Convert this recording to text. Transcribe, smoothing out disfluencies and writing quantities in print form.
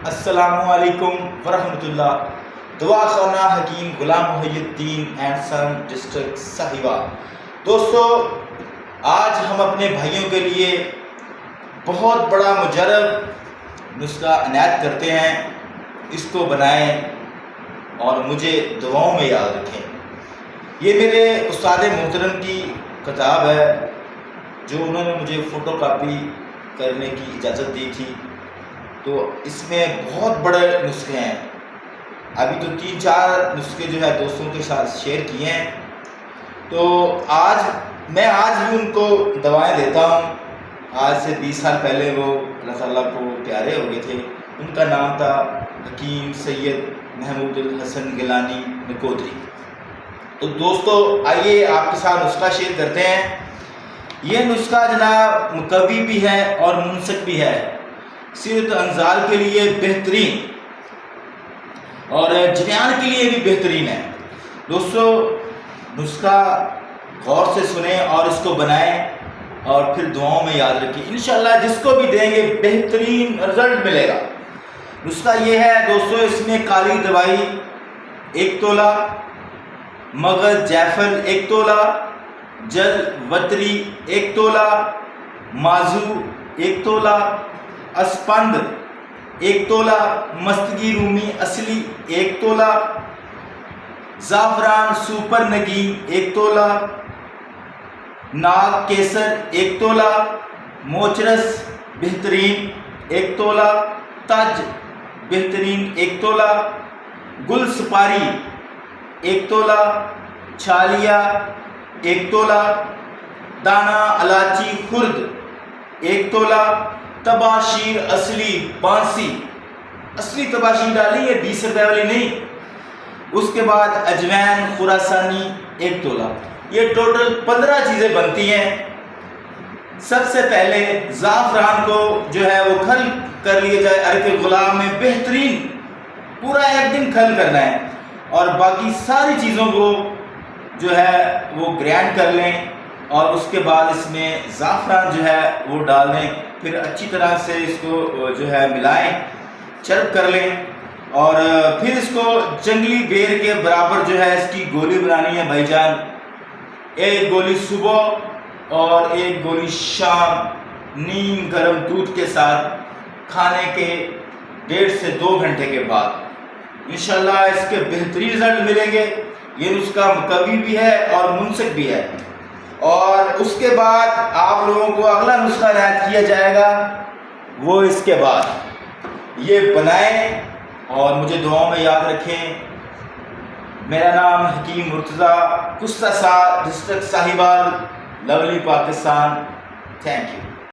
السلام علیکم ورحمۃ اللہ۔ دعا خانہ حکیم غلام محی الدین اینڈ سن ڈسٹرکٹ ساہیوال۔ دوستو، آج ہم اپنے بھائیوں کے لیے بہت بڑا مجرب نسخہ عنایت کرتے ہیں۔ اس کو بنائیں اور مجھے دعاؤں میں یاد رکھیں۔ یہ میرے استاد محترم کی کتاب ہے جو انہوں نے مجھے فوٹو کاپی کرنے کی اجازت دی تھی، تو اس میں بہت بڑے نسخے ہیں۔ ابھی تو 3-4 نسخے جو ہے دوستوں کے ساتھ شیئر کیے ہیں، تو آج میں بھی ان کو دوائیں دیتا ہوں۔ آج سے 20 سال پہلے وہ اللہ تعالیٰ کو پیارے ہو گئے تھے۔ ان کا نام تھا حکیم سید محمود الحسن گیلانی نکوتری۔ تو دوستو، آئیے آپ کے ساتھ نسخہ شیئر کرتے ہیں۔ یہ نسخہ جناب مقوی بھی ہے اور منسک بھی ہے، صحت انزال کے لیے بہترین اور جریان کے لیے بھی بہترین ہے۔ دوستو، نسخہ غور سے سنیں اور اس کو بنائیں اور پھر دعاؤں میں یاد رکھیں۔ انشاءاللہ جس کو بھی دیں گے بہترین رزلٹ ملے گا۔ نسخہ یہ ہے دوستو، اس میں کالی دوائی 1 تولہ، مغز جیفل 1 تولہ، جل وتری 1 تولہ، مازو 1 تولہ، اسپند 1 تولہ، مستگی رومی اصلی 1 تولہ، زعفران سپر نگین 1 تولہ، ناگ کیسر 1 تولہ، موچرس بہترین 1 تولہ، تج بہترین 1 تولہ، گل سپاری 1 تولہ، چھالیا 1 تولہ، دانہ الائچی خرد 1 تولہ، تباشیر اصلی بانسی، اصلی تباشیر ڈالی، یہ 20 روپے والی نہیں۔ اس کے بعد اجوین خراسانی 1 تولہ۔ یہ ٹوٹل 15 چیزیں بنتی ہیں۔ سب سے پہلے زعفران کو جو ہے وہ کھل کر لیا جائے، عرق غلام میں بہترین پورا 1 دن کھل کرنا ہے، اور باقی ساری چیزوں کو جو ہے وہ گرائنڈ کر لیں، اور اس کے بعد اس میں زعفران جو ہے وہ ڈال دیں، پھر اچھی طرح سے اس کو جو ہے ملائیں، چرب کر لیں، اور پھر اس کو جنگلی بیر کے برابر جو ہے اس کی گولی بنانی ہے بھائی جان۔ 1 گولی صبح اور 1 گولی شام نیم گرم دودھ کے ساتھ کھانے کے 1.5 سے 2 گھنٹے کے بعد۔ انشاءاللہ اس کے بہترین رزلٹ ملیں گے۔ یہ نسخہ مقوی بھی ہے اور منسک بھی ہے، اور اس کے بعد آپ لوگوں کو اگلا نسخہ عنایت کیا جائے گا، وہ اس کے بعد۔ یہ بنائیں اور مجھے دعاؤں میں یاد رکھیں۔ میرا نام حکیم مرتضیٰ، کستہ ڈسٹرکٹ ساہیوال، لولی پاکستان۔ Thank you.